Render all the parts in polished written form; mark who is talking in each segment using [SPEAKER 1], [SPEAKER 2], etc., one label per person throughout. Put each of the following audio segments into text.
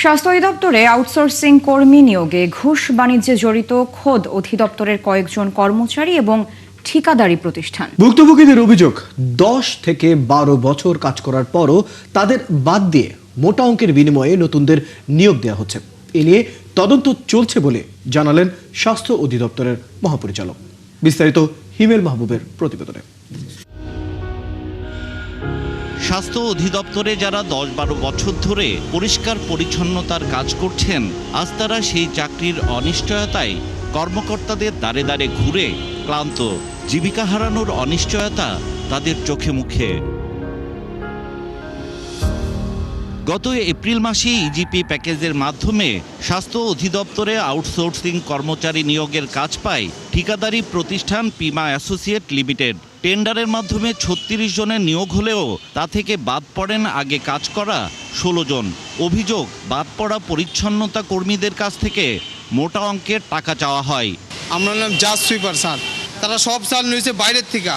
[SPEAKER 1] স্বাস্থ্য অধিদপ্তরে আউটসোর্সিং কর্মী নিয়োগে ঘুষ বাণিজ্যে জড়িত খোদ অধিদপ্তরের কয়েকজন কর্মচারী এবং ঠিকাদারি প্রতিষ্ঠান।
[SPEAKER 2] ভুক্তভোগীদের অভিযোগ 10 থেকে 12 বছর কাজ করার পরও তাদের বাদ দিয়ে মোটা অঙ্কের বিনিময়ে নতুনদের নিয়োগ দেওয়া হচ্ছে। এ নিয়ে তদন্ত চলছে বলে জানালেন স্বাস্থ্য অধিদপ্তরের মহাপরিচালক। বিস্তারিত হিমেল মাহবুবের প্রতিবেদনে।
[SPEAKER 3] স্বাস্থ্য অধিদপ্তরে যারা 10-12 বছর ধরে পরিষ্কার পরিচ্ছন্নতার কাজ করছেন, আজ তারা সেই চাকরির অনিশ্চয়তায় কর্মকর্তাদের দাঁড়ে দাঁড়ে ঘুরে ক্লান্ত। জীবিকা হারানোর অনিশ্চয়তা তাদের চোখে মুখে। গত এপ্রিল মাসে ইজিপি প্যাকেজের মাধ্যমে স্বাস্থ্য অধিদপ্তরে আউটসোর্সিং কর্মচারী নিয়োগের কাজ পায় ঠিকাদারি প্রতিষ্ঠান পিমা অ্যাসোসিয়েট লিমিটেড। টেন্ডারের মাধ্যমে 36 জনের নিয়োগ হলেও তা থেকে বাদ পড়েন আগে কাজ করা 16 জন। অভিযোগ, বাদ পড়া পরিচ্ছন্নতা কর্মীদের কাছ থেকে মোটা অঙ্কের টাকা চাওয়া হয়।
[SPEAKER 4] আমরা নাম জাস্ট সুইপার স্যার, তারা সব স্যার নিয়েছে বাইরের থেকে,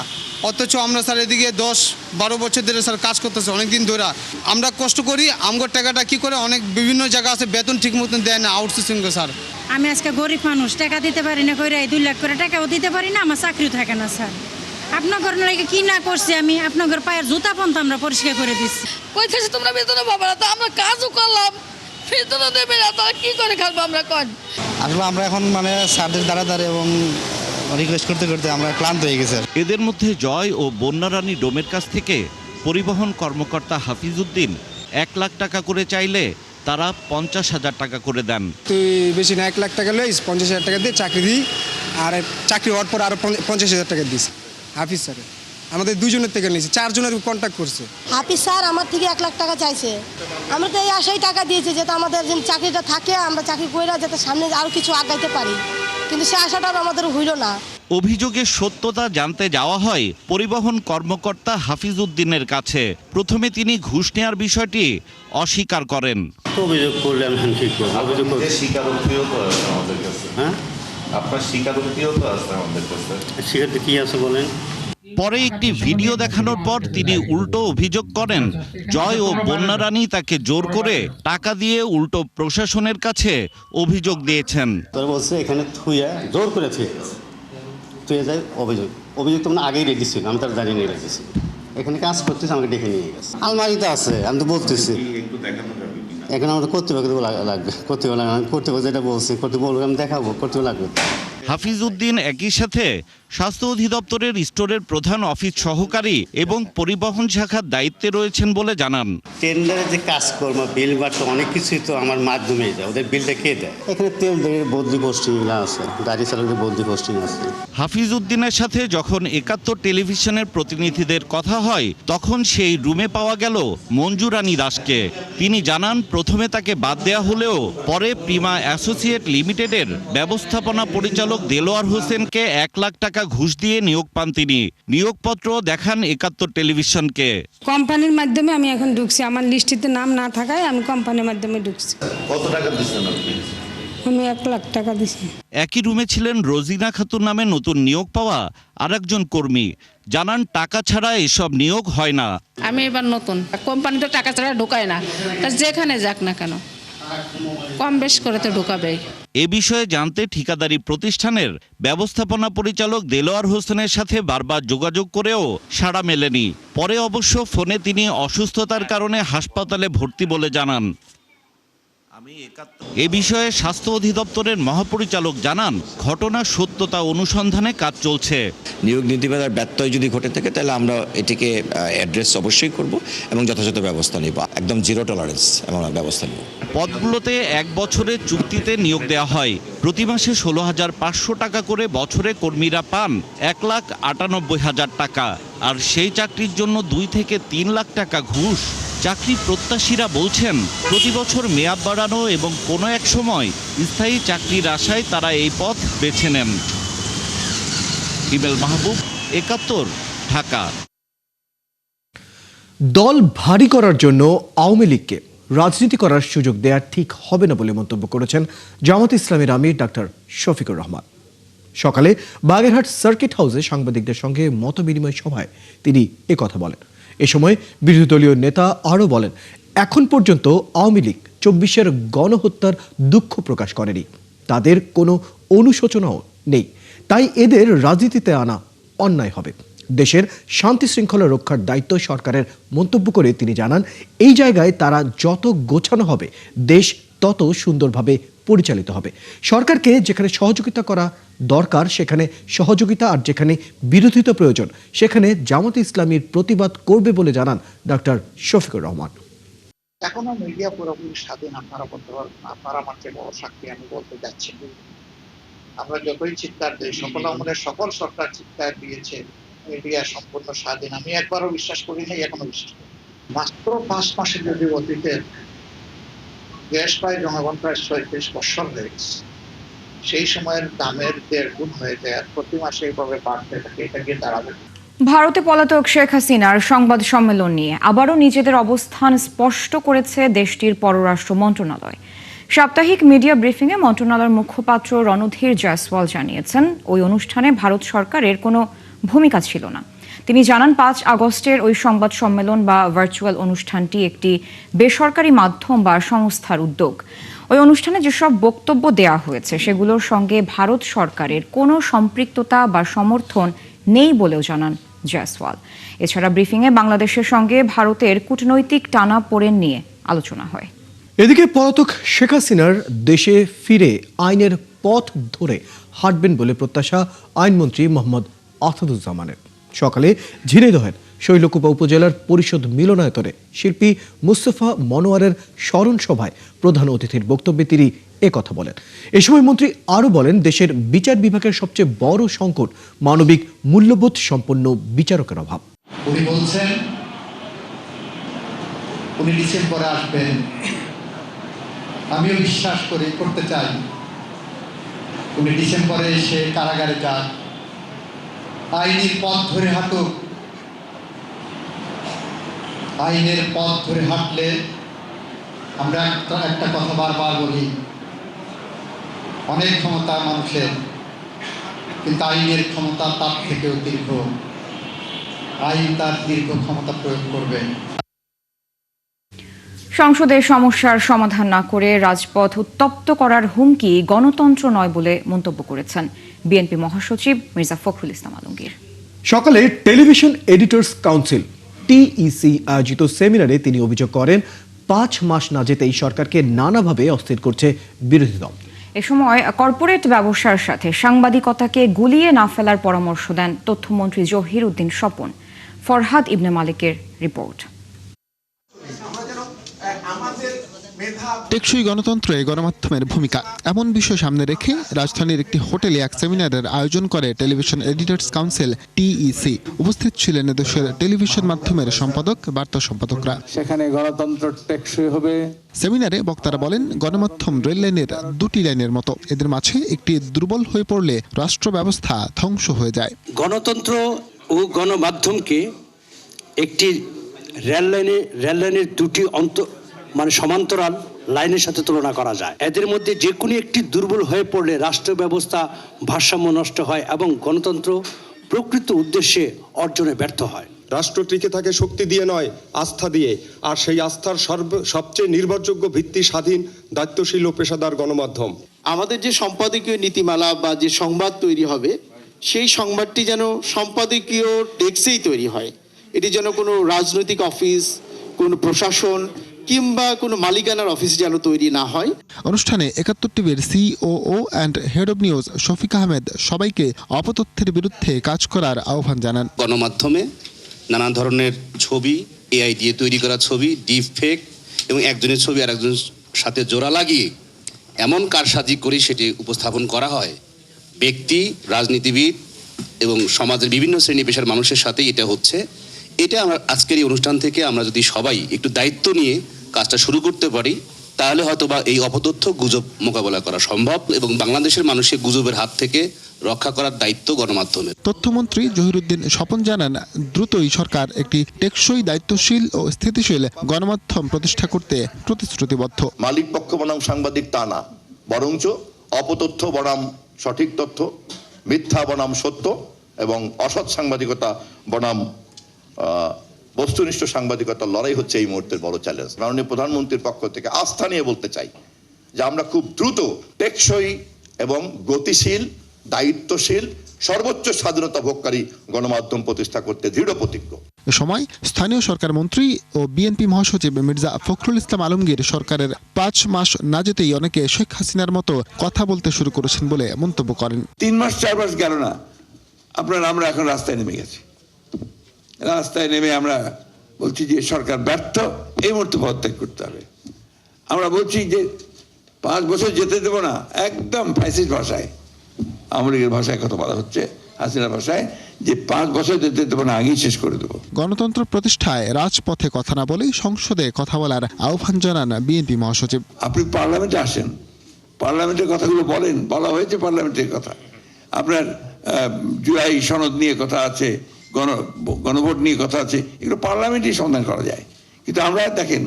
[SPEAKER 4] অথচ আমরা স্যার এদিকে 10-12 বছর ধরে স্যার কাজ করতেছে, অনেকদিন ধরে আমরা কষ্ট করি। আমগর টাকাটা কি করে অনেক বিভিন্ন জায়গা আছে, বেতন ঠিক মতন দেয় না আউটসোর্সিং স্যার।
[SPEAKER 5] আমি আজকে গরিব মানুষ, টাকা দিতে পারি না, করে 2 লাখ করে টাকাও দিতে পারি না, আমার চাকরিও থাকে না স্যার। আপনার লাগে কি না করছি আমি, আপনার পায়ের জুতা পর্যন্ত আমরা পরিষ্কার করে দিচ্ছি।
[SPEAKER 6] কইতেছি তোমরা বেতনে পাবো না, তো আমরা কাজও করলাম, বেতনও দেবে না, তারা কি করে খাবো আমরা? কন
[SPEAKER 7] আসলে আমরা এখন স্যারদের দ্বারা এবং রিকোয়েস্ট করতে করতে আমরা ক্লান্ত হয়ে গেছে।
[SPEAKER 3] এদের মধ্যে জয় ও বন্যারানী ডোমের কাছ থেকে পরিবহন কর্মকর্তা হাফিজউদ্দিন 1 লাখ টাকা করে চাইলে তারা 50,000 টাকা করে দেন।
[SPEAKER 4] তুই বেশি না 1 লাখ টাকা লইস, 50,000 টাকা দিয়ে চাকরি দিই, আর চাকরি হওয়ার পর আরো 50,000 টাকা দিস। হাফিজ স্যার আমাদের 2 জনের থেকে নিয়েছে, 4 জনের কন্ট্যাক্ট করছে।
[SPEAKER 8] হাফিজ স্যার আমার থেকে 1 লাখ টাকা চাইছে। আমরা তো এই আশাই টাকা দিয়েছি যাতে আমাদের যে চাকরিটা থাকে, আমরা চাকরি করে যাতে সামনে আরও কিছু আগাইতে পারি, কিন্তু সে আশাটা আমাদের হইল না।
[SPEAKER 3] অভিযোগের সত্যতা জানতে যাওয়া হয় পরিবহন কর্মকর্তা হাফিজউদ্দিনের কাছে। প্রথমে তিনি ঘুষ নেওয়ার বিষয়টি অস্বীকার করেন।
[SPEAKER 9] অভিযোগ করলে আমি ঠিক করব। অভিযোগ করলে
[SPEAKER 10] স্বীকারোক্তিও তো আছে আমাদের কাছে।
[SPEAKER 9] হ্যাঁ,
[SPEAKER 10] আপনার স্বীকারোক্তিও তো আছে আমাদের কাছে।
[SPEAKER 9] স্বীকারোক্তি কি আছে বলেন?
[SPEAKER 3] পরে একটি ভিডিও দেখানোর পর তিনি উল্টো অভিযোগ করেন জয় ও বন্যারানী তাকে জোর করে টাকা দিয়ে উল্টো প্রশাসনের কাছে অভিযোগ দিয়েছেন।
[SPEAKER 9] তারা বলছে এখানে থুইয়া জোর করে থুয়ে যায়। অভিযোগ তো আগেই রেডি ছিল, আমি তার জানিয়ে নিয়ে রেখেছি। এখানে কাজ করতেছে, আমাকে ডেকে নিয়ে গেছে। আলমারিতে আছে, আমি তো বলতেছি এখন আমাদের কর্তৃপক্ষ লাগবে। কর্তৃপক্ষ যেটা বলছি, কর্তৃপক্ষ আমি দেখাবো, কর্তৃপক্ষ লাগবে।
[SPEAKER 3] হাফিজউদ্দিন একই সাথে স্বাস্থ্য অধিদপ্তরের স্টোরের প্রধান অফিস সহকারী এবং পরিবহন শাখার দায়িত্বে রয়েছেন বলে জানান।
[SPEAKER 9] টেন্ডারের যে কাজকর্ম, বিল বাড়তো অনেক কিছুই তো আমার মাধ্যমেই যায়। ওদের বিলটা কে দেয়? এখানে তেল দিয়ে বদলি পোস্টিংগুলো আছে, গাড়ি চালকদের বদলি পোস্টিং আছে।
[SPEAKER 3] হাফিজউদ্দিনের সাথে যখন 71 টেলিভিশনের প্রতিনিধিদের কথা হয়, তখন সেই রুমে পাওয়া গেল মঞ্জু রানী দাসকে। তিনি জানান প্রথমে তাকে বাদ দেওয়া হলেও পরে প্রিমা অ্যাসোসিয়েট লিমিটেডের ব্যবস্থাপনা পরিচালক দেলোয়ার হোসেনকে 1 লাখ টাকা ঘুষ দিয়ে নিয়োগ পান তিনি। নিয়োগপত্র দেখান 71 টেলিভিশনকে।
[SPEAKER 5] কোম্পানির মাধ্যমে আমি এখন ঢুকছি, আমার লিস্টিতে নাম না থাকায় আমি কোম্পানির মাধ্যমে ঢুকছি।
[SPEAKER 10] কত টাকা দিচ্ছেন আপনি?
[SPEAKER 5] আমি 1 লাখ টাকা দিছি।
[SPEAKER 3] একই রুমে ছিলেন রোজিনা খাতুন নামে নতুন নিয়োগ পাওয়া আরেকজন কর্মী। জানান টাকা ছাড়া এসব নিয়োগ হয় না।
[SPEAKER 6] আমি এবার নতুন, কোম্পানি তো টাকা ছাড়া ঢোকায় না, তা যেখানে যাক না কেন কম বেশ করে তো ঢোকাবে।
[SPEAKER 3] এ বিষয়ে জানতে ঠিকাদারি প্রতিষ্ঠানের ব্যবস্থাপনা পরিচালক দেলোয়ার হোসেনের সাথে বারবার যোগাযোগ করেও সাড়া মেলেনি। পরে অবশ্য ফোনে তিনি অসুস্থতার কারণে হাসপাতালে ভর্তি বলে জানান। এ বিষয়ে স্বাস্থ্য অধিদপ্তরের মহাপরিচালক জানান ঘটনার সত্যতা অনুসন্ধানে কাজ চলছে।
[SPEAKER 11] নিয়োগ নীতিমালার ব্যত্যয় যদি ঘটে থাকে তাহলে আমরা এটিকে অ্যাড্রেস অবশ্যই করব এবং যথাযথ ব্যবস্থা নেব। একদম 0 টলারেন্স আমরা ব্যবস্থা নেব।
[SPEAKER 3] পদগুলোতে 1 বছরের চুক্তিতে নিয়োগ দেওয়া হয়। প্রতি মাসে 16,500 টাকা করে বছরে কর্মীরা পান 1,98,000 টাকা। আর সেই চাকরির জন্য 2 থেকে 3 লাখ টাকা ঘুষ। চাকরি প্রত্যাশীরা বলছেন প্রতি বছর মেয়াদ বাড়ানো এবং কোনো এক সময় স্থায়ী চাকরির আশায় তারা এই পথ বেছে নেন। হিমেল মাহবুব, 71, ঢাকা।
[SPEAKER 2] দল ভারী করার জন্য আওয়ামী লীগকে রাজনীতি করার সুযোগ দেওয়া ঠিক হবে না বলে মন্তব্য করেছেন জামাত ইসলামের আমির ডাক্তার শফিকুর রহমান। সকালে বাগেরহাট সার্কিট হাউসে সাংবাদিকদের সঙ্গে মতবিনিময় সভায় তিনি কথা বলেন। এ সময় বিরোধী দলীয় নেতা আরও বলেন, এখন পর্যন্ত আওয়ামী লীগ 2024 গণহত্যার দুঃখ প্রকাশ করেনি। তাদের কোনো অনুশোচনাও নেই। তাই এদের রাজনীতিতে আনা অন্যায় হবে। দেশের শান্তি শৃঙ্খলা রক্ষার দায়িত্ব সরকারের মন্তব্য করে তিনি জানান, এই জায়গায় তারা যত গোছানো হবে দেশ তত সুন্দরভাবে পরিচালিত হবে। সরকারকে যেখানে সহযোগিতা করা দরকার সেখানে সহযোগিতা, আর যেখানে বিরোধিতা প্রয়োজন সেখানে জামাতে ইসলামীর প্রতিবাদ করবে বলে জানান ডক্টর শফিকুর রহমান।
[SPEAKER 12] এখনো মিডিয়া পুরোপুরি স্বাধীন আপনারা বলতে পারবেন, আপনারা আমার চেয়ে বড় সাক্ষী আমি বলতে যাচ্ছি। আমরা যতই চিৎকার দিই, সকল আমলের সকল সরকার চিৎকার দিয়েছে, মিডিয়া সম্পূর্ণ স্বাধীন। আমি একবারও বিশ্বাস করি নাই, এখনো বিশ্বাস করি। মাত্র 5 মাসে যদি অতীতের গ্যাস পায় জনগণ প্রায় 36 বছর হয়ে গেছে, সেই সময়ের দামের 1.5 গুণ হয়ে যায়, আর প্রতি মাসে এইভাবে বাড়তে থাকে, এটা গিয়ে দাঁড়াবে।
[SPEAKER 1] ভারতে পলাতক শেখ হাসিনার সংবাদ সম্মেলন নিয়ে আবারও নিজেদের অবস্থান স্পষ্ট করেছে দেশটির পররাষ্ট্র মন্ত্রণালয়। সাপ্তাহিক মিডিয়া ব্রিফিংয়ে মন্ত্রণালয়ের মুখপাত্র রণধীর জয়সওয়াল জানিয়েছেন, ওই অনুষ্ঠানে ভারত সরকারের কোনো ভূমিকা ছিল না। তিনি জানান, 5 আগস্টের ওই সংবাদ সম্মেলন বা ভার্চুয়াল অনুষ্ঠানটি একটি বেসরকারি মাধ্যম বা সংস্থার উদ্যোগ। ওই অনুষ্ঠানে যেসব বক্তব্য দেয়া হয়েছে সেগুলোর সঙ্গে ভারত সরকারের কোনো সম্পৃক্ততা বা সমর্থন নেই বলেও জানান জয়সওয়াল। এছাড়া ব্রিফিংয়ে বাংলাদেশের সঙ্গে ভারতের কূটনৈতিক টানাপোড়েন নিয়ে আলোচনা হয়।
[SPEAKER 2] এদিকে পলাতক শেখ হাসিনার দেশে ফিরে আইনের পথ ধরে হাঁটবেন বলে প্রত্যাশা আইনমন্ত্রী মোহাম্মদ আসাদুজ্জামানের। সকালে ঝিনাইদহের শৈলকুপা উপজেলার পরিষদ মিলনায়তনে শিল্পী মুস্তফা মনোয়ারের স্মরণ সভায় প্রধান অতিথির বক্তব্যে তিনি একথা বলেন। এ সময় মন্ত্রী আরও বলেন, দেশের বিচার বিভাগের সবচেয়ে বড় সংকট মানবিক মূল্যবোধ সম্পন্ন বিচারকের অভাব।
[SPEAKER 12] উনি বলছেন উনি ডিসেম্বরে আসবেন, আমিও বিশ্বাস করতে চাই উনি ডিসেম্বরে এসে কারাগারে যান, আইনের পথ ধরে হাঁটুক। আইনের পথ ধরে হাঁটলে আমরা একটা কথা বারবার বলি, অনেক ক্ষমতা মানুষের, কিন্তু আইনের ক্ষমতা তার থেকেও দীর্ঘ। আইন তার দীর্ঘ ক্ষমতা প্রয়োগ করবে।
[SPEAKER 1] সংসদে সমস্যার সমাধান না করে রাজপথ উত্তপ্ত করার হুমকি গণতন্ত্র নয় বলে মন্তব্য করেছেন বিএনপি মহাসচিব মির্জা ফখরুল ইসলাম আলমগীর।
[SPEAKER 2] সকালে টেলিভিশন এডিটর্স কাউন্সিল টিইসি আয়োজিত সেমিনারে তিনি অভিযোগ করেন, 5 মাস না যেতেই সরকারকে নানাভাবে অস্থির করছে বিরোধী দল।
[SPEAKER 1] এ সময় কর্পোরেট ব্যবসার সাথে সাংবাদিকতাকে গুলিয়ে না ফেলার পরামর্শ দেন তথ্যমন্ত্রী জহির উদ্দিন স্বপন। ফরহাদ ইবনে মালিকের রিপোর্ট।
[SPEAKER 13] টেকসই গণতন্ত্রে গণমাধ্যমের ভূমিকা, এমন বিষয় সামনে রেখে রাজধানীর একটি হোটেলে এক সেমিনারের আয়োজন করে টেলিভিশন এডিটর্স কাউন্সিল টিইসি। উপস্থিত ছিলেন দেশের টেলিভিশন মাধ্যমের সম্পাদক, বার্তা সম্পাদকরা।
[SPEAKER 14] সেখানে গণতন্ত্র টেকসই হবে।
[SPEAKER 13] সেমিনারে বক্তারা বলেন, গণমাধ্যম রেল লাইনের 2টি লাইনের মতো, এদের মাঝে একটি দুর্বল হয়ে পড়লে রাষ্ট্র ব্যবস্থা ধ্বংস হয়ে যায়।
[SPEAKER 15] গণতন্ত্র ও গণমাধ্যমকে একটি রেল লাইনের 2টি সমান্তরাল লাইনের সাথে তুলনা করা যায়। এদের মধ্যে যে কোনো একটি দুর্বল হয়ে পড়লে রাষ্ট্র ব্যবস্থা ভারসাম্য নষ্ট হয় এবং গণতন্ত্র প্রকৃত উদ্দেশ্যে অর্জনে ব্যর্থ হয়।
[SPEAKER 16] রাষ্ট্র টিকে থাকে শক্তি দিয়ে নয়, আস্থা দিয়ে। আর সেই আস্থার সবচেয়ে নির্ভরযোগ্য ভিত্তি স্বাধীন, দায়িত্বশীল ও পেশাদার গণমাধ্যম।
[SPEAKER 17] আমাদের যে সম্পাদকীয় নীতিমালা বা যে সংবাদ তৈরি হবে, সেই সংবাদটি যেন সম্পাদকীয় ডেস্কেই তৈরি হয়। এটি যেন কোনো রাজনৈতিক অফিস, কোনো প্রশাসন কিংবা কোনো মালিকানার অফিস যেন তৈরি না হয়।
[SPEAKER 13] অনুষ্ঠানে 71 টিভির COO and head of news Shafiq Ahmed সবাইকে অপতথ্যের বিরুদ্ধে কাজ করার আহ্বান জানান।
[SPEAKER 18] গণমাধ্যমে নানা ধরনের ছবি, এআই দিয়ে তৈরি করা ছবি, ডিপ ফেক এবং একজনের ছবি আর একজনের সাথে জোড়া লাগিয়ে এমন কারসাজি করে সেটি উপস্থাপন করা হয়, ব্যক্তি, রাজনীতিবিদ এবং সমাজের বিভিন্ন শ্রেণী পেশার মানুষের সাথে এটা হচ্ছে। এটা আমরা আজকের এই অনুষ্ঠান থেকে আমরা যদি সবাই একটু দায়িত্ব নিয়ে কাজটা শুরু করতে পারি, তাহলে হয়তোবা এই অপতথ্য, গুজব মোকাবেলা করা সম্ভব এবং বাংলাদেশের মানুষকে গুজবের হাত থেকে রক্ষা করার দায়িত্ব গণমাধ্যমের।
[SPEAKER 13] তথ্যমন্ত্রী জহির উদ্দিন স্বপন জানান, দ্রুতই সরকার একটি টেকসই, দায়িত্বশীল ও স্থিতিশীল গণমাধ্যম প্রতিষ্ঠা করতে প্রতিশ্রুতিবদ্ধ।
[SPEAKER 19] মালিক পক্ষ বনাম সাংবাদিক তা না, বরঞ্চ অপতথ্য বনাম সঠিক তথ্য, মিথ্যা বনাম সত্য এবং অসৎ সাংবাদিকতা বনাম বস্তুনিষ্ঠ সাংবাদিকতার লড়াই হচ্ছে এই মুহূর্তের বড় চ্যালেঞ্জ। মাননীয় প্রধানমন্ত্রীর পক্ষ থেকে আস্থা নিয়ে বলতে চাই যে আমরা খুব দ্রুত, টেকসই এবং গতিশীল, দায়িত্বশীল, সর্বোচ্চ স্বাধীনতা ভোগকারী গণমাধ্যম প্রতিষ্ঠা করতে দৃঢ় প্রতিজ্ঞ।
[SPEAKER 13] এ সময় স্থানীয় সরকার মন্ত্রী ও বিএনপি মহাসচিব মির্জা ফখরুল ইসলাম আলমগীর সরকারের 5 মাস না যেতেই অনেকে শেখ হাসিনার মতো কথা বলতে শুরু করেছেন বলে মন্তব্য করেন।
[SPEAKER 20] 3 মাস 4 মাস গেল না, আমরা এখন রাস্তায় নেমে গেছি। রাস্তায় নেমে আমরা বলছি যে সরকার ব্যর্থ, এই মুহূর্তে পদত্যাগ করতে হবে। আমরা বলছি যে 5 বছর যেতে দেবো না, একদম ফ্যাসিস্ট ভাষায়, আওয়ামী লীগের ভাষায় কথা বলা হচ্ছে, হাসিনার ভাষায়, যে 5 বছর যেতে দেবো না, আগেই শেষ করে দেবো।
[SPEAKER 13] গণতন্ত্র প্রতিষ্ঠায় রাজপথে কথা না বলেই সংসদে কথা বলার আহ্বান জানান বিএনপি মহাসচিব।
[SPEAKER 20] আপনি পার্লামেন্টে আসেন, পার্লামেন্টের কথাগুলো বলেন, বলা হয়েছে পার্লামেন্টের কথা। আপনার জুলাই সনদ নিয়ে কথা আছে, গণভোট নিয়ে কথা আছে, এগুলো পার্লামেন্টেই সমাধান করা যায়। কিন্তু আমরা দেখেন,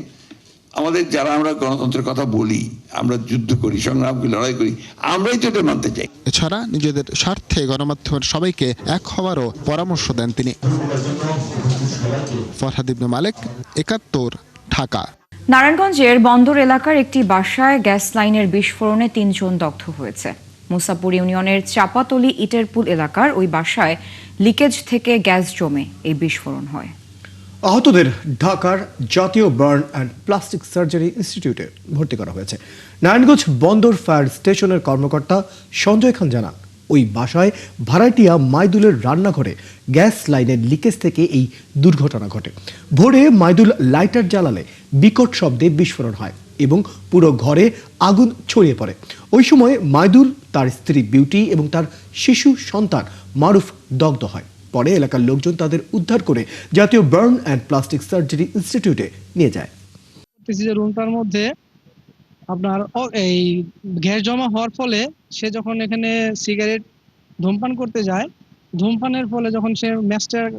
[SPEAKER 20] আমাদের যারা আমরা গণতন্ত্রের কথা বলি, আমরা যুদ্ধ করি, সংগ্রাম করি, লড়াই করি, আমরাই তো এটা মানতে চাই।
[SPEAKER 13] এছাড়া নিজেদের স্বার্থে গণমাধ্যমের সবাইকে এক হওয়ারও পরামর্শ দেন তিনি। ফরহাদ ইবনে মালেক, ৭১, ঢাকা।
[SPEAKER 1] নারায়ণগঞ্জের বন্দর এলাকার একটি বাসায় গ্যাস লাইনের বিস্ফোরণে 3 জন দগ্ধ হয়েছে। মুসাপুর ইউনিয়নের চাপাতলি ইটেরপুল এলাকার ওই বাসায় লিকেজ থেকে গ্যাস জমে এই বিস্ফোরণ হয়।
[SPEAKER 2] আহতদের ঢাকার জাতীয় বার্ন অ্যান্ড প্লাস্টিক সার্জারি ইনস্টিটিউটে ভর্তি করা হয়েছে। নারায়ণগঞ্জ বন্দর ফায়ার স্টেশনের কর্মকর্তা সঞ্জয় খান জানান, ওই বাসায় ভাড়াটিয়া মাইদুলের রান্নাঘরে গ্যাস লাইনের লিকেজ থেকে এই দুর্ঘটনা ঘটে। ভোরে মাইদুল লাইটার জ্বালালে বিকট শব্দে বিস্ফোরণ হয় এবং পুরো ঘরে আগুন ছড়িয়ে পড়ে। ওই সময় মাইদুল, তার স্ত্রী বিউটি এবং তার শিশু সন্তান মারুফ দগ্ধ হয়। পরে এলাকার লোকজন তাদের উদ্ধার করে জাতীয় বার্ন অ্যান্ড প্লাস্টিক সার্জারি ইনস্টিটিউটে নিয়ে যায়।
[SPEAKER 21] রুমটার মধ্যে আপনার এই গ্যাস জমা হওয়ার ফলে সে যখন এখানে সিগারেট ধূমপান করতে যায়, ধূমপানের ফলে যখন সে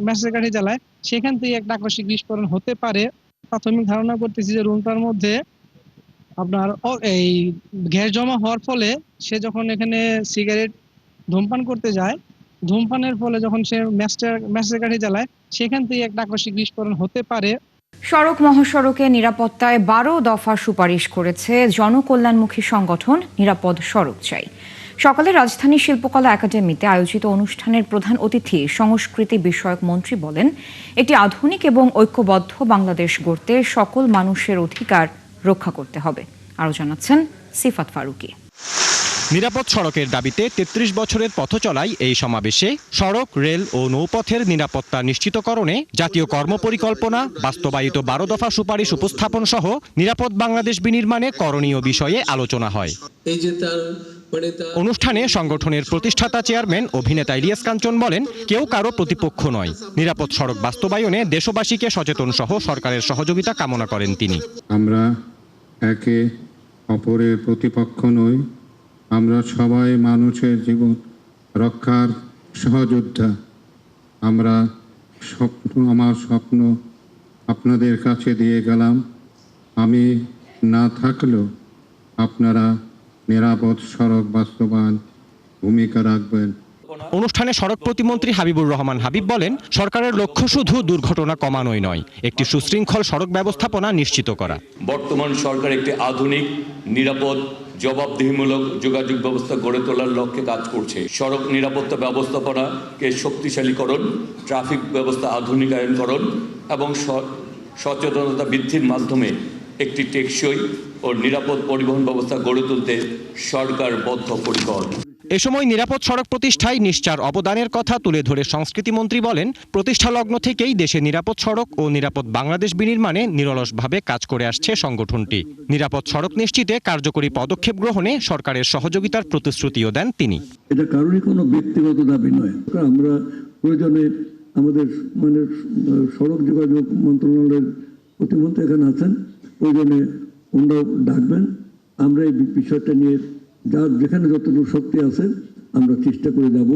[SPEAKER 21] ম্যাচের কাঠি জ্বালায়, সেখান থেকে একটা আকস্মিক বিস্ফোরণ হতে পারে। প্রাথমিক ধারণা করতেছি যে রুমটার মধ্যে আপনার এই গ্যাস জমা হওয়ার ফলে সে যখন এখানে সিগারেট ধূমপান করতে যায়, ধূমপানের ফলে যখন সে ম্যাচের কাঠি জ্বালায়, সেখান থেকে একটা আকস্মিক বিস্ফোরণ হতে পারে।
[SPEAKER 1] সড়ক মহাসড়কে নিরাপত্তায় 12 দফা সুপারিশ করেছে জনকল্যাণমুখী সংগঠন নিরাপদ সড়ক চাই। সকালে রাজধানী শিল্পকলা একাডেমিতে আয়োজিত অনুষ্ঠানের প্রধান অতিথি সংস্কৃতি বিষয়ক মন্ত্রী বলেন, একটি আধুনিক এবং ঐক্যবদ্ধ বাংলাদেশ গড়তে সকল মানুষের অধিকার রক্ষা করতে হবে। আরও জানাচ্ছেন সিফাত ফারুকী।
[SPEAKER 22] নিরাপদ সড়কের দাবিতে 33 বছরের পথ চলায় এই সমাবেশে সড়ক, রেল ও নৌপথের নিরাপত্তা নিশ্চিতকরণে জাতীয় কর্মপরিকল্পনা, বাস্তবায়িত 12 দফা সুপারিশ উপস্থাপন সহ নিরাপদ বাংলাদেশ বিনির্মাণে করণীয় বিষয়ে আলোচনা হয়। অনুষ্ঠানে সংগঠনের প্রতিষ্ঠাতা চেয়ারম্যান অভিনেতা ইলিয়াস কাঞ্চন বলেন, কেউ কারো প্রতিপক্ষ নয়। নিরাপদ সড়ক বাস্তবায়নে দেশবাসীকে সচেতন সহ সরকারের সহযোগিতা কামনা করেন তিনি।
[SPEAKER 23] আমরা একে অপরের প্রতিপক্ষ নই, আমরা সবাই মানুষের জীবন রক্ষার সহযোদ্ধা। আমার স্বপ্ন আপনাদের কাছে দিয়ে গেলাম। আমি না থাকলেও আপনারা নিরাপদ সড়ক বাস্তবায়ন ভূমিকা রাখবেন।
[SPEAKER 22] অনুষ্ঠানে সড়ক প্রতিমন্ত্রী হাবিবুর রহমান হাবিব বলেন, সরকারের লক্ষ্য শুধু দুর্ঘটনা কমানোই নয়, একটি সুশৃঙ্খল সড়ক ব্যবস্থাপনা নিশ্চিত করা।
[SPEAKER 24] বর্তমান সরকার একটি আধুনিক, নিরাপদ, জবাবদিহিমূলক যোগাযোগ ব্যবস্থা গড়ে তোলার লক্ষ্যে কাজ করছে। সড়ক নিরাপত্তা ব্যবস্থাপনাকে শক্তিশালীকরণ, ট্রাফিক ব্যবস্থা আধুনিকায়নকরণ এবং সচেতনতা বৃদ্ধির মাধ্যমে একটি টেকসই ও নিরাপদ পরিবহন ব্যবস্থা গড়ে তুলতে সরকার বদ্ধপরিকর।
[SPEAKER 22] এ সময় নিরাপদ সড়ক প্রতিষ্ঠায় নিশ্চার অবদানের কথা তুলে ধরে সংস্কৃতিমন্ত্রী বলেন, প্রতিষ্ঠা লগ্ন থেকেই দেশে নিরাপদ সড়ক ও নিরাপদ বাংলাদেশ বিনির্মাণে নিরলসভাবে কাজ করে আসছে সংগঠনটি। নিরাপদ সড়ক নিশ্চিতে কার্যকরী পদক্ষেপ গ্রহণে সরকারের সহযোগিতার প্রতিশ্রুতিও দেন তিনি।
[SPEAKER 25] এটা কারোরই কোনো ব্যক্তিগত দাবি নয়। আমরা প্রয়োজনে আমাদের সড়ক যোগাযোগ মন্ত্রণালয়ের প্রতিমন্ত্রী এখানে আছেন, প্রয়োজনে ওনারাও ডাকবেন। আমরা এই বিষয়টা নিয়ে যার যেখানে যতটুকু শক্তি আছে আমরা চেষ্টা করে যাব।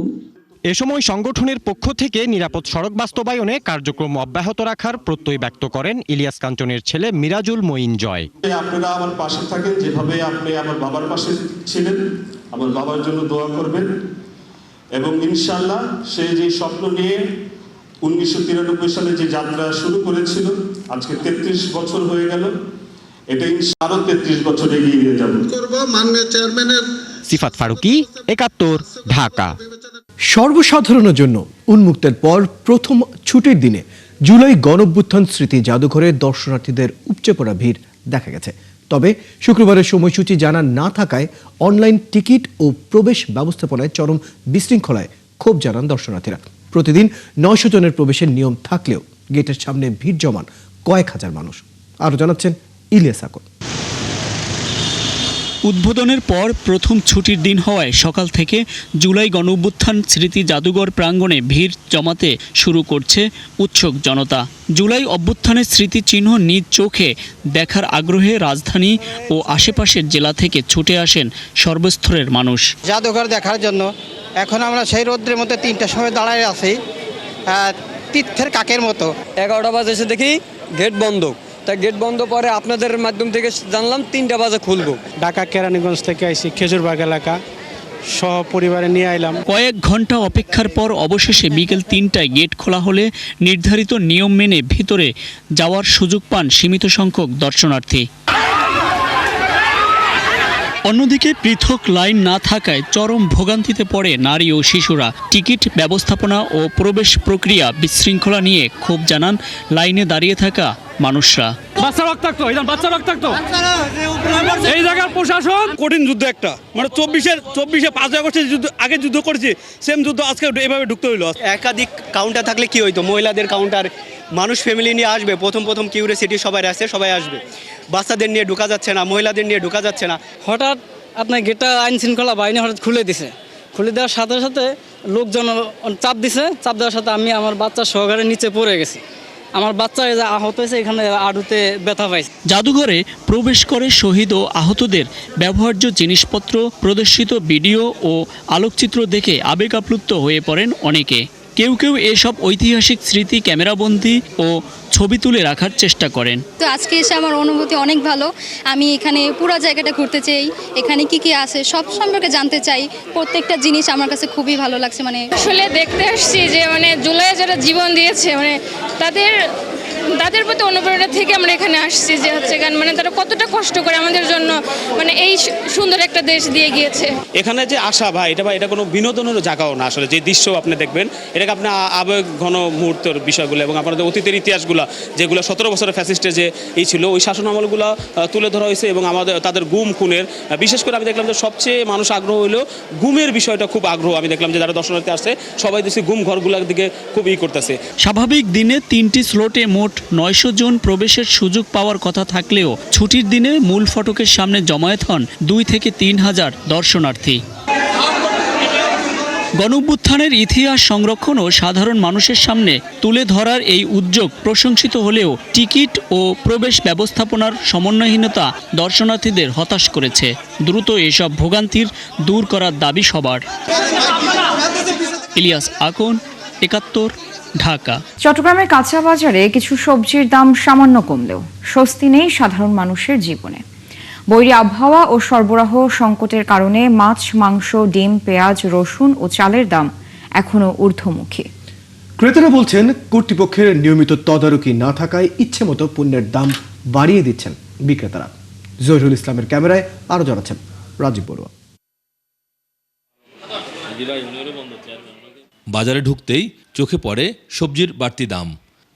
[SPEAKER 22] এ সময় সংগঠনের পক্ষ থেকে নিরাপদ সড়ক বাস্তবায়নে কার্যক্রম অব্যাহত রাখার প্রত্যয় ব্যক্ত করেন ইলিয়াস কাঞ্চনের ছেলে মিরাজুল মঈন জয়।
[SPEAKER 26] আপনারা আমার পাশে থাকেন, যেভাবে আপনি আমার বাবার পাশে ছিলেন, আমার বাবার জন্য দোয়া করবেন এবং ইনশাআল্লাহ সে যে স্বপ্ন নিয়ে 1993 সালে যে যাত্রা শুরু করেছিল, আজকে 33 বছর হয়ে গেল। এটা আরো 33 বছর এগিয়ে নিয়ে যাব।
[SPEAKER 17] মাননীয় চেয়ারম্যানের
[SPEAKER 22] সিফাত ফারুকী, ৭১, ঢাকা।
[SPEAKER 2] সর্বসাধারণের জন্য উন্মুক্তের পর প্রথম ছুটির দিনে জুলাই গণঅভ্যুত্থান স্মৃতি জাদুঘরে দর্শনার্থীদের উপচে পড়া ভিড় দেখা গেছে। তবে শুক্রবারের সময়সূচি জানা না থাকায় অনলাইন টিকিট ও প্রবেশ ব্যবস্থাপনায় চরম বিশৃঙ্খলায় ক্ষোভ জানান দর্শনার্থীরা। প্রতিদিন 900 জনের প্রবেশের নিয়ম থাকলেও গেটের সামনে ভিড় জমান কয়েক হাজার মানুষ। আরো জানাচ্ছেন ইলিয়াস আকন।
[SPEAKER 4] উদ্বোধনের পর প্রথম ছুটির দিন হওয়ায় সকাল থেকে জুলাই গণঅভ্যুত্থান স্মৃতি জাদুঘর প্রাঙ্গণে ভিড় জমাতে শুরু করছে উৎসুক জনতা। জুলাই অভ্যুত্থানের স্মৃতিচিহ্ন নিজ চোখে দেখার আগ্রহে রাজধানী ও আশেপাশের জেলা থেকে ছুটে আসেন সর্বস্তরের মানুষ।
[SPEAKER 5] জাদুঘর দেখার জন্য এখন আমরা সেই রৌদ্রের মধ্যে 3টার সময় দাঁড়ায় আছি, তীর্থের কাকের মতো।
[SPEAKER 7] 11টা বাজে এসে দেখি গেট বন্ধ। তা গেট বন্ধ পরে আপনাদের মাধ্যম থেকে জানলাম 3টা বাজে খুলবো।
[SPEAKER 21] ঢাকা কেরানীগঞ্জ থেকে আইছি, খেজুরবাগ এলাকা, সহ পরিবারে নিয়ে আইলাম।
[SPEAKER 4] কয়েক ঘন্টা অপেক্ষার পর অবশেষে বিকেল 3টায় গেট খোলা হলে নির্ধারিত নিয়ম মেনে ভিতরে যাওয়ার সুযোগ পান সীমিত সংখ্যক দর্শনার্থী। অন্যদিকে পৃথক লাইন না থাকায় চরম ভোগান্তিতে পড়ে নারী ও শিশুরা। টিকিট ব্যবস্থাপনা ও প্রবেশ প্রক্রিয়া বিশৃঙ্খলা নিয়ে ক্ষোভ জানান লাইনে দাঁড়িয়ে থাকা মানুষরা।
[SPEAKER 8] এই জায়গার প্রশাসন কঠিন যুদ্ধ একটা, মানে 24 5 আগস্টের যুদ্ধ আগে যুদ্ধ করেছে, সেম যুদ্ধ আজকে এভাবে ঢুকতে হইলো।
[SPEAKER 5] একাধিক কাউন্টার থাকলে কি হইতো, মহিলাদের কাউন্টার, মানুষ ফ্যামিলি নিয়ে আসবে, প্রথম কিউরিয়াসিটি সবাই আছে, সবাই আসবে। বাচ্চাদের নিয়ে ঢোকা যাচ্ছে না, মহিলাদের নিয়ে ঢোকা যাচ্ছে না।
[SPEAKER 7] হঠাৎ আপনার গেটটা আইন শৃঙ্খলা বাহিনী হঠাৎ খুলে দিছে। খুলে দেওয়ার সাথে সাথে লোকজন চাপ দিছে। চাপ দেওয়ার সাথে আমি আমার বাচ্চা সহকারে নিচে পড়ে গেছি। আমার বাচ্চা আহত হয়েছে, এখানে আড়ুতে ব্যথা পাইছে।
[SPEAKER 4] জাদুঘরে প্রবেশ করে শহীদ ও আহতদের ব্যবহার্য জিনিসপত্র, প্রদর্শিত ভিডিও ও আলোকচিত্র দেখে আবেগ আপ্লুত হয়ে পড়েন অনেকে। কেউ কেউ এসব ঐতিহাসিক স্মৃতি ক্যামেরাবন্দি ও ছবি তুলে রাখার চেষ্টা করেন।
[SPEAKER 9] তো আজকে এসে আমার অনুভূতি অনেক ভালো। আমি এখানে পুরো জায়গাটা ঘুরতে চাই, এখানে কি আছে সব সম্পর্কে জানতে চাই। প্রত্যেকটা জিনিস আমার কাছে খুবই ভালো লাগছে। মানে
[SPEAKER 10] আসলে দেখতে আসছি যে জুলাই যারা জীবন দিয়েছে, তাদের প্রতি অনুপ্রেরণা থেকে আমরা এখানে আসছি, যে তারা কতটা কষ্ট করে আমাদের জন্য এই সুন্দর একটা দেশ দিয়ে গিয়েছে।
[SPEAKER 8] এখানে যে আসা এটা কোনো বিনোদনের জায়গাও না। আসলে যে দৃশ্য আপনি দেখবেন, এটাকে আপনি আবেগ ঘন মুহূর্তের বিষয়গুলো এবং আপনাদের অতীতের ইতিহাসগুলো, যেগুলো 17 বছরের ফ্যাসিস্টে যে ছিল, ওই শাসন আমলগুলো তুলে ধরা হয়েছে এবং তাদের গুম খুনের। বিশেষ করে আমি দেখলাম যে সবচেয়ে মানুষ আগ্রহ হলো গুমের বিষয়টা, খুব আগ্রহ আমি দেখলাম যে যারা দর্শনার্থী আসছে সবাই দেখছি গুম ঘরগুলোর দিকে খুব করতেছে।
[SPEAKER 4] স্বাভাবিক দিনে 3টি স্লটে মোট 900 জন প্রবেশের সুযোগ পাওয়ার কথা থাকলেও ছুটির দিনে মূল ফটকের সামনে জমায়েত হন 2 থেকে 3 হাজার দর্শনার্থী। গণঅভ্যুত্থানের ইতিহাস সংরক্ষণ ও সাধারণ মানুষের সামনে তুলে ধরার এই উদ্যোগ প্রশংসিত হলেও টিকিট ও প্রবেশ ব্যবস্থাপনার সমন্বয়হীনতা দর্শনার্থীদের হতাশ করেছে। দ্রুত এসব ভোগান্তির দূর করার দাবি সবার। ইলিয়াস আকন, ৭১, ঢাকা।
[SPEAKER 1] চট্টগ্রামের কাঁচা বাজারে কিছু সবজির দাম সামান্য কমলেও স্বস্তি নেই সাধারণ মানুষের জীবনে। বৈরী আবহাওয়া ও সরবরাহ সংকটের কারণে মাছ, মাংস, ডিম, পেঁয়াজ, রসুন ও চালের দাম এখনো ঊর্ধ্বমুখী।
[SPEAKER 2] ক্রেতারা বলছেন কর্তৃপক্ষের নিয়মিত তদারকি না থাকায় ইচ্ছে মতো পণ্যের দাম বাড়িয়ে দিচ্ছেন বিক্রেতারা। জহিরুল ইসলামের ক্যামেরায় আরো জানাচ্ছেন রাজীব বড়ুয়া।
[SPEAKER 27] বাজারে ঢুকতেই চোখে পড়ে সবজির বাড়তি দাম।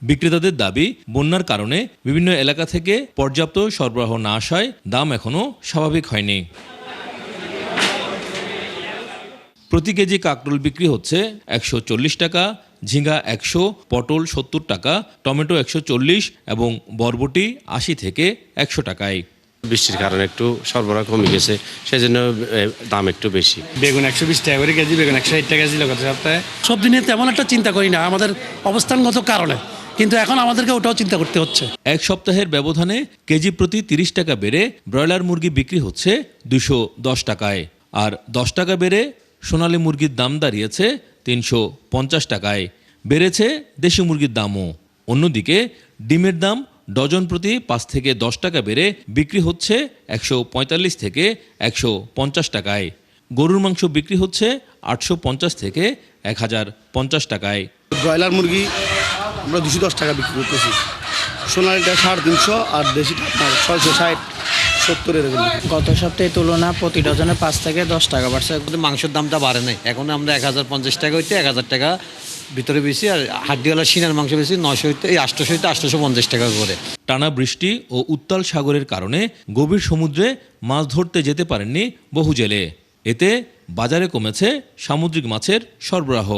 [SPEAKER 27] বিক্রেতাদের দাবি, বন্যার কারণে বিভিন্ন এলাকা থেকে পর্যাপ্ত সরবরাহ না আসায় দাম এখনও স্বাভাবিক হয়নি। প্রতি কেজি কাঁকরোল বিক্রি হচ্ছে 140 টাকা, ঝিঙ্গা 100, পটল 70 টাকা, টমেটো 140 এবং বরবটি 80 থেকে 100 টাকায়।
[SPEAKER 28] বৃষ্টির কারণে একটু সরবরাহ কমে গেছে, সেজন্য দাম একটু বেশি।
[SPEAKER 29] বেগুন 120 টাকা করে কেজি, বেগুন 160 টাকা ছিল গত সপ্তাহে। সবজি নিয়ে তেমন একটা চিন্তা করি না আমাদের অবস্থানগত কারণে, কিন্তু এখন আমাদেরকে ওটাও চিন্তা করতে হচ্ছে।
[SPEAKER 27] এক সপ্তাহের ব্যবধানে কেজি প্রতি 30 টাকা বেড়ে ব্রয়লার মুরগি বিক্রি হচ্ছে 210 টাকায়, আর 10 টাকা বেড়ে সোনালী মুরগির দাম দাঁড়িয়েছে 350 টাকায়। বেড়েছে দেশি মুরগির দামও। অন্যদিকে ডিমের দাম ডজন প্রতি 5 থেকে 10 টাকা বেড়ে বিক্রি হচ্ছে 145 থেকে 150 টাকায়। গরুর মাংস বিক্রি হচ্ছে 850 থেকে 1050 টাকায়।
[SPEAKER 30] ব্রয়লার মুরগি
[SPEAKER 3] আমরা 210 টাকা বিক্রি করতেছি। সোনালিটা 350 আর দেশিটা আপনার 660 70 এরকম।
[SPEAKER 6] গত সপ্তাহে তুলনা প্রতি ডজনে 5 থেকে 10 টাকা বাড়ছে।
[SPEAKER 11] মাংসের দামটা বাড়ে নাই, এখন আমরা 1050 টাকা হইতে 1000 টাকা ভিতরে বেশি, আর হাড্ডিওয়ালা সিনার মাংস বেশি 900 হইতে 800 হইতে 850 টাকা করে।
[SPEAKER 27] টানা বৃষ্টি ও উত্তাল সাগরের কারণে গভীর সমুদ্রে মাছ ধরতে যেতে পারেননি বহু জেলে। এতে বাজারে কমেছে সামুদ্রিক মাছের সরবরাহ।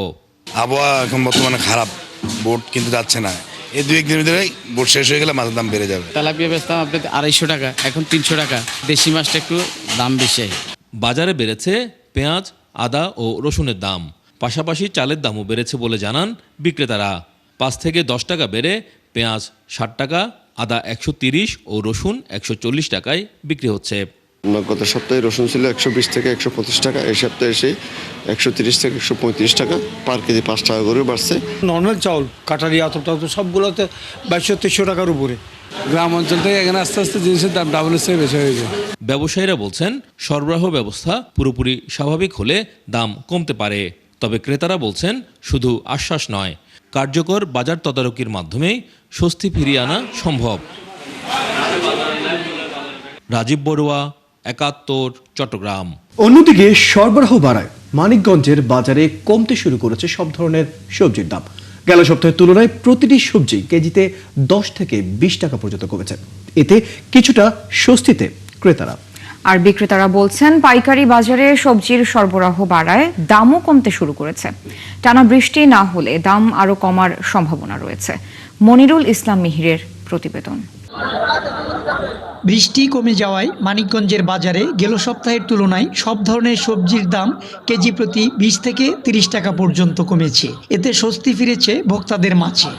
[SPEAKER 12] আবহাওয়া এখন বর্তমানে খারাপ, বোট কিন্তু যাচ্ছে না। এই 2-1 দিনের ভিতরে বোট শেষ হয়ে গেলে মাছের দাম বেড়ে যাবে।
[SPEAKER 6] তেলাপিয়া বেচতাম আপনার 250 টাকা, এখন 300 টাকা। দেশি মাছটা একটু দাম বেশি।
[SPEAKER 27] বাজারে বেড়েছে পেঁয়াজ, আদা ও রসুনের দাম। পাশাপাশি চালের দামও বেড়েছে বলে জানান বিক্রেতারা। 5 থেকে 10 টাকা বেড়ে পেঁয়াজ 60 টাকা, আদা 130 ও রসুন 140 টাকায় বিক্রি হচ্ছে।
[SPEAKER 14] গত সপ্তাহে রসুন ছিল 120 থেকে 125 টাকা, এই সপ্তাহে এসে 130 থেকে 135 টাকা পার কেজি, 5 টাকা করে বাড়ছে।
[SPEAKER 3] নর্মাল চাউল কাটারি আতপটা সবগুলোতে 2200-2300 টাকার উপরে। গ্রাম অঞ্চল থেকে এখানে আস্তে আস্তে জিনিসের দাম ডাবলের চেয়ে বেশি হয়ে যায়।
[SPEAKER 27] ব্যবসায়ীরা বলছেন সরবরাহ ব্যবস্থা পুরোপুরি স্বাভাবিক হলে দাম কমতে পারে। তবে ক্রেতারা বলছেন শুধু আশ্বাস নয়, কার্যকর বাজার তদারকির মাধ্যমেই স্বস্তি ফিরিয়ে আনা সম্ভব। রাজীব বড়ুয়া, 71, চট্টগ্রাম।
[SPEAKER 2] অন্যদিকে সরবরাহ বাড়ায় মানিকগঞ্জের বাজারে কমতে শুরু করেছে সব ধরনের সবজির দাম। গেল সপ্তাহের তুলনায় প্রতিটি সবজি কেজিতে 10 থেকে 20 টাকা পর্যন্ত কমেছে। এতে কিছুটা স্বস্তিতে ক্রেতারা।
[SPEAKER 1] আর বিক্রেতারা বলছেন পাইকারি বাজারে সবজির সরবরাহ বাড়ায় দামও কমতে শুরু করেছে। টানা বৃষ্টি না হলে দাম আরো কমার সম্ভাবনা রয়েছে। মনিরুল ইসলাম মিহিরের প্রতিবেদন।
[SPEAKER 15] বৃষ্টি কমে যাওয়ায় মানিকগঞ্জের বাজারে গেল সপ্তাহের তুলনায় সব ধরনের সবজির দাম কেজি প্রতি 20 থেকে 30 টাকা পর্যন্ত কমেছে। এতে স্বস্তি ফিরেছে ভোক্তাদের মাঝে।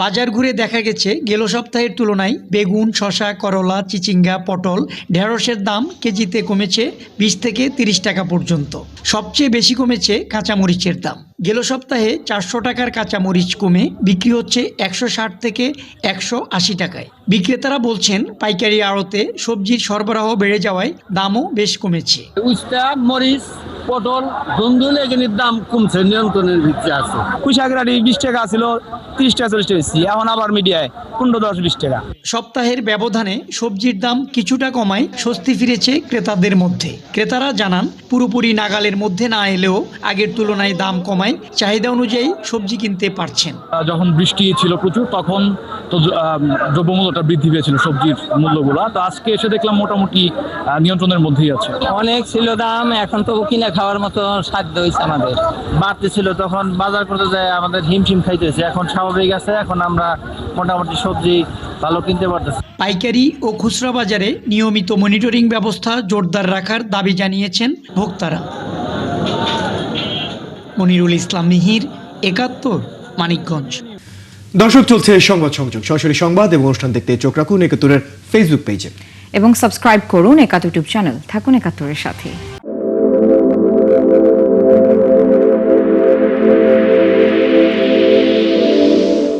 [SPEAKER 15] বাজার ঘুরে দেখা গেছে গেল সপ্তাহের তুলনায় বেগুন, শসা, করলা, চিচিঙ্গা, পটল, ঢেঁড়সের দাম কেজিতে কমেছে 20 থেকে 30 টাকা পর্যন্ত। সবচেয়ে বেশি কমেছে কাঁচামরিচের দাম। গেল সপ্তাহে 400 টাকার কাঁচামরিচ কমে বিক্রি হচ্ছে 160 থেকে 180 টাকায়। বিক্রেতারা বলছেন পাইকারি আড়তে সবজির সরবরাহ বেড়ে যাওয়ায় দামও বেশ কমেছে।
[SPEAKER 6] উস্তা, মরিচ, পটল, ধুন্দুল এগুলির দাম কমছে, নিয়ন্ত্রণের ভিতরে আছে। কুশাগরাটি 20 টাকা ছিল, 30 টাকা 40 টাকা, এখন আবার মিডিয়ায় 15-10-20 টাকা।
[SPEAKER 15] সপ্তাহের ব্যবধানে সবজির দাম কিছুটা কমায় স্বস্তি ফিরেছে ক্রেতাদের মধ্যে। ক্রেতারা জানান পুরোপুরি নাগালের মধ্যে না এলেও আগের তুলনায় দাম কমায় চাহিদা অনুযায়ী সবজি কিনতে পারছেন।
[SPEAKER 6] যখন বৃষ্টি ছিল প্রচুর, তখন তো দ্রব্যমূল্যটা বৃদ্ধি পেয়েছিল সবজির মূল্যগুলো। তো আজকে এসে দেখলাম মোটামুটি নিয়ন্ত্রণের মধ্যেই আছে। অনেক ছিল দাম, এখন তো কিনে খাওয়ার মতো সাধ্য হয়েছে আমাদের। বাড়তি ছিল তখন বাজার করতে যায় আমাদের হিমশিম খাইতেছে, এখন স্বাভাবিক আছে। এখন আমরা মোটামুটি সবজি ভালো কিনতে পারতেছি।
[SPEAKER 15] পাইকারি ও খুচরা বাজারে নিয়মিত মনিটরিং ব্যবস্থা জোরদার রাখার দাবি জানিয়েছেন ভোক্তারা। মনিরুল ইসলাম মিহির, 71, মানিকগঞ্জ।
[SPEAKER 2] দর্শক, চলছে সংবাদ সংযোগ। সরাসরি সংবাদ এবং অনুষ্ঠান দেখতে চোখ রাখুন 71-এর ফেসবুক পেজে
[SPEAKER 1] এবং সাবস্ক্রাইব করুন 71 ইউটিউব চ্যানেল। থাকুন 71-এর সাথে।